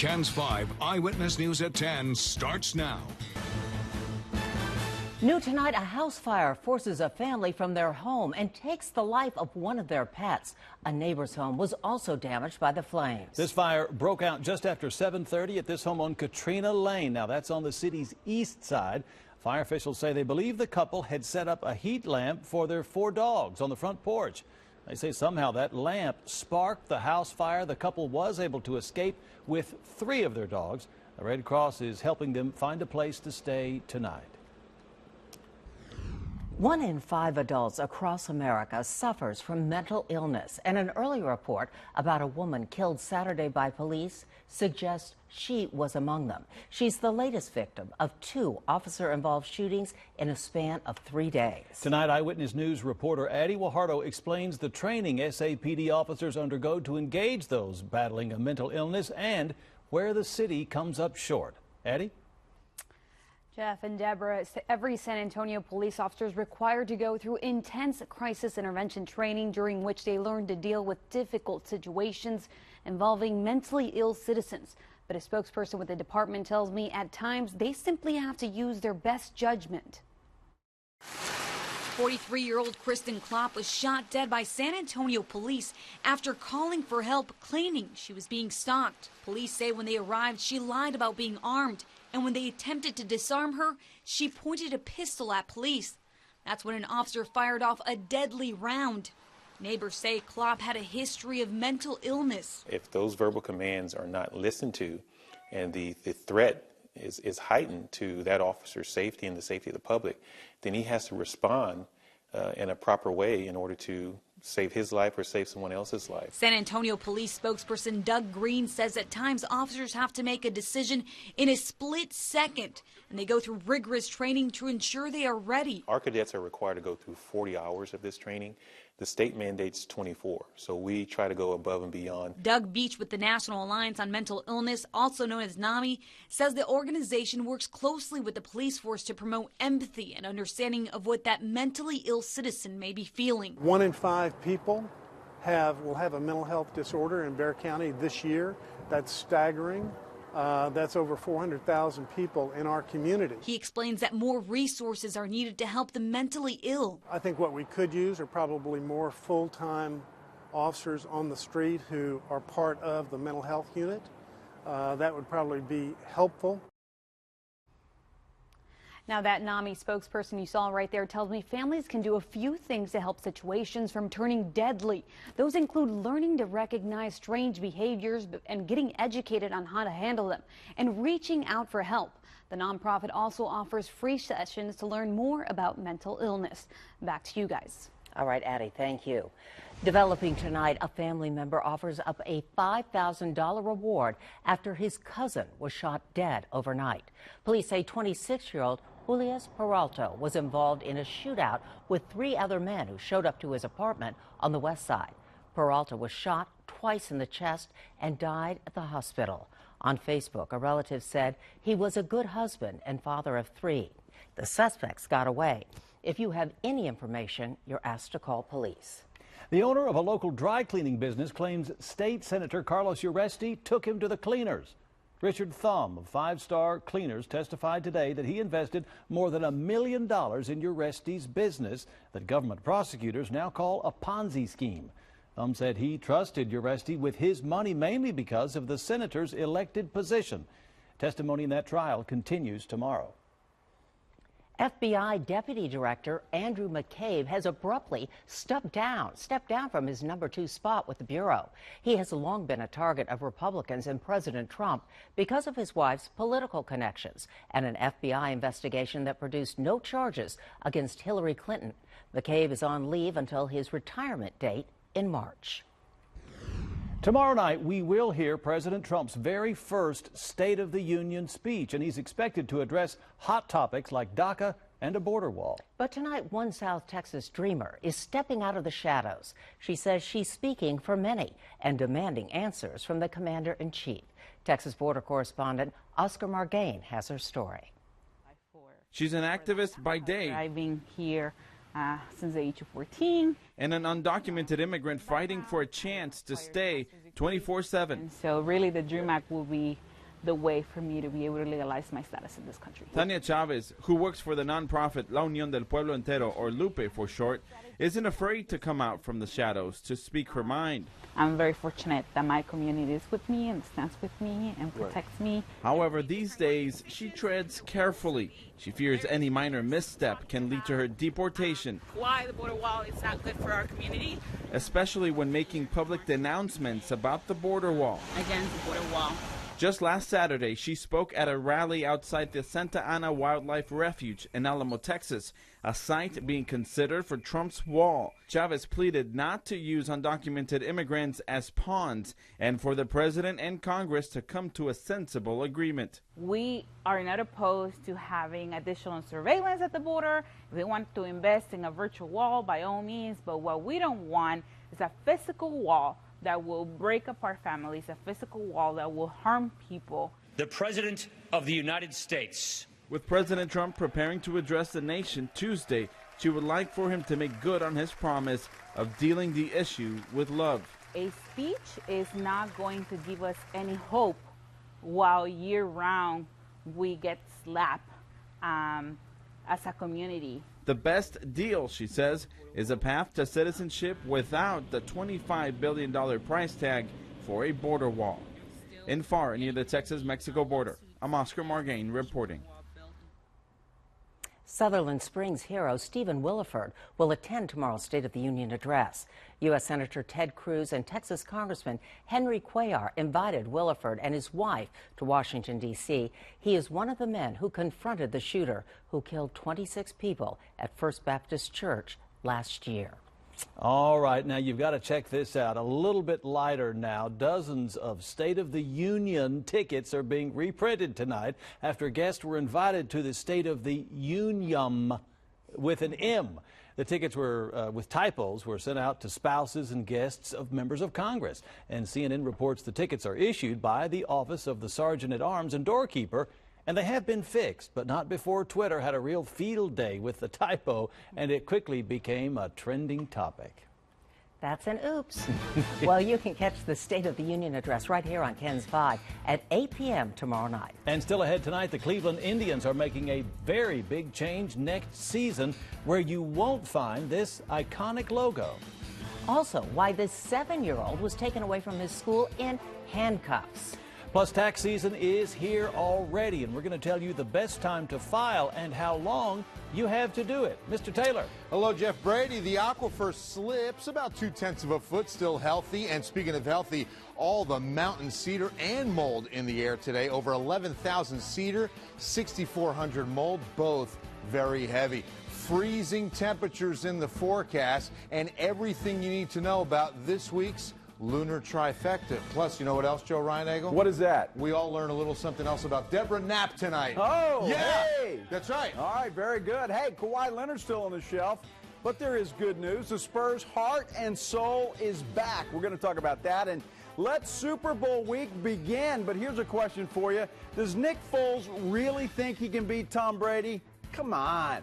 KENS5 Eyewitness News at 10 starts now. New tonight, a house fire forces a family from their home and takes the life of one of their pets. A neighbor's home was also damaged by the flames. This fire broke out just after 7:30 at this home on Katrina Lane. Now, that's on the city's east side. Fire officials say they believe the couple had set up a heat lamp for their 4 dogs on the front porch. They say somehow that lamp sparked the house fire. The couple was able to escape with 3 of their dogs. The Red Cross is helping them find a place to stay tonight. 1 in 5 adults across America suffers from mental illness, and an early report about a woman killed Saturday by police suggests she was among them. She's the latest victim of 2 officer-involved shootings in a span of 3 days. Tonight, Eyewitness News reporter Addie Guajardo explains the training SAPD officers undergo to engage those battling a mental illness and where the city comes up short. Addie? Jeff and Deborah, every San Antonio police officer is required to go through intense crisis intervention training during which they learn to deal with difficult situations involving mentally ill citizens. But a spokesperson with the department tells me at times they simply have to use their best judgment. 43-year-old Kristen Klopp was shot dead by San Antonio police after calling for help, claiming she was being stalked. Police say when they arrived, she lied about being armed. And when they attempted to disarm her, she pointed a pistol at police. That's when an officer fired off a deadly round. Neighbors say Klopp had a history of mental illness. If those verbal commands are not listened to and the threat is heightened to that officer's safety and the safety of the public, then he has to respond in a proper way in order to save his life or save someone else's life. San Antonio police spokesperson Doug Green says at times officers have to make a decision in a split second, and they go through rigorous training to ensure they are ready. Our cadets are required to go through 40 hours of this training. The state mandates 24, so we try to go above and beyond. Doug Beach with the National Alliance on Mental Illness, also known as NAMI, says the organization works closely with the police force to promote empathy and understanding of what that mentally ill citizen may be feeling. 1 in 5 people will have a mental health disorder in Bexar County this year. That's staggering. That's over 400,000 people in our community. He explains that more resources are needed to help the mentally ill. I think what we could use are probably more full-time officers on the street who are part of the mental health unit. That would probably be helpful. Now, that NAMI spokesperson you saw right there tells me families can do a few things to help situations from turning deadly. Those include learning to recognize strange behaviors and getting educated on how to handle them and reaching out for help. The nonprofit also offers free sessions to learn more about mental illness. Back to you guys. All right, Addie, thank you. Developing tonight, a family member offers up a $5,000 reward after his cousin was shot dead overnight. Police say 26-year-old Julius Peralta was involved in a shootout with 3 other men who showed up to his apartment on the west side. Peralta was shot twice in the chest and died at the hospital. On Facebook, a relative said he was a good husband and father of 3. The suspects got away. If you have any information, you're asked to call police. The owner of a local dry cleaning business claims State Senator Carlos Uresti took him to the cleaners. Richard Thumb of 5 Star Cleaners testified today that he invested more than $1 million in Uresti's business that government prosecutors now call a Ponzi scheme. Thumb said he trusted Uresti with his money mainly because of the senator's elected position. Testimony in that trial continues tomorrow. FBI Deputy Director Andrew McCabe has abruptly stepped down from his number 2 spot with the Bureau. He has long been a target of Republicans and President Trump because of his wife's political connections and an FBI investigation that produced no charges against Hillary Clinton. McCabe is on leave until his retirement date in March. Tomorrow night, we will hear President Trump's very first State of the Union speech, and he's expected to address hot topics like DACA and a border wall. But tonight, one South Texas dreamer is stepping out of the shadows. She says she's speaking for many and demanding answers from the commander-in-chief. Texas border correspondent Oscar Margain has her story. She's an activist by day. I've been here since the age of 14. And an undocumented immigrant fighting for a chance to stay 24/7. So really the Dream Act will be the way for me to be able to legalize my status in this country. Tania Chavez, who works for the nonprofit La Unión del Pueblo Entero, or Lupe for short, isn't afraid to come out from the shadows to speak her mind. I'm very fortunate that my community is with me and stands with me and protects me. However, these days, she treads carefully. She fears any minor misstep can lead to her deportation. Why the border wall is not good for our community. Especially when making public denouncements about the border wall. Against the border wall. Just last Saturday, she spoke at a rally outside the Santa Ana Wildlife Refuge in Alamo, Texas, a site being considered for Trump's wall. Chavez pleaded not to use undocumented immigrants as pawns and for the president and Congress to come to a sensible agreement. We are not opposed to having additional surveillance at the border. If they want to invest in a virtual wall, by all means, but what we don't want is a physical wall that will break apart families, a physical wall that will harm people. The President of the United States. With President Trump preparing to address the nation Tuesday, she would like for him to make good on his promise of dealing the issue with love. A speech is not going to give us any hope while year-round we get slapped as a community. The best deal, she says, is a path to citizenship without the $25 billion price tag for a border wall. In Far, near the Texas-Mexico border, I'm Oscar Margain reporting. Sutherland Springs hero Stephen Williford will attend tomorrow's State of the Union address. U.S. Senator Ted Cruz and Texas Congressman Henry Cuellar invited Williford and his wife to Washington, D.C. He is one of the men who confronted the shooter who killed 26 people at First Baptist Church last year. All right, now you've got to check this out. A little bit lighter now. Dozens of State of the Union tickets are being reprinted tonight after guests were invited to the State of the Union with an M. The tickets were with typos were sent out to spouses and guests of members of Congress. And CNN reports the tickets are issued by the Office of the Sergeant at Arms and Doorkeeper. And they have been fixed, but not before Twitter had a real field day with the typo, and it quickly became a trending topic. That's an oops. Well, you can catch the State of the Union address right here on KENS 5 at 8 p.m. tomorrow night. And still ahead tonight, the Cleveland Indians are making a very big change next season where you won't find this iconic logo. Also, why this 7-year-old was taken away from his school in handcuffs. Plus, tax season is here already, and we're going to tell you the best time to file and how long you have to do it. Mr. Taylor. Hello, Jeff Brady. The aquifer slips about 0.2 of a foot, still healthy. And speaking of healthy, all the mountain cedar and mold in the air today. Over 11,000 cedar, 6,400 mold, both very heavy. Freezing temperatures in the forecast, and everything you need to know about this week's lunar trifecta. Plus, you know what else, Joe Reinagel? What is that? We all learn a little something else about Deborah Knapp tonight. Oh, yeah! Hey! That's right. All right, very good. Hey, Kawhi Leonard's still on the shelf, but there is good news. The Spurs' heart and soul is back. We're going to talk about that, and let Super Bowl week begin. But here's a question for you. Does Nick Foles really think he can beat Tom Brady? Come on.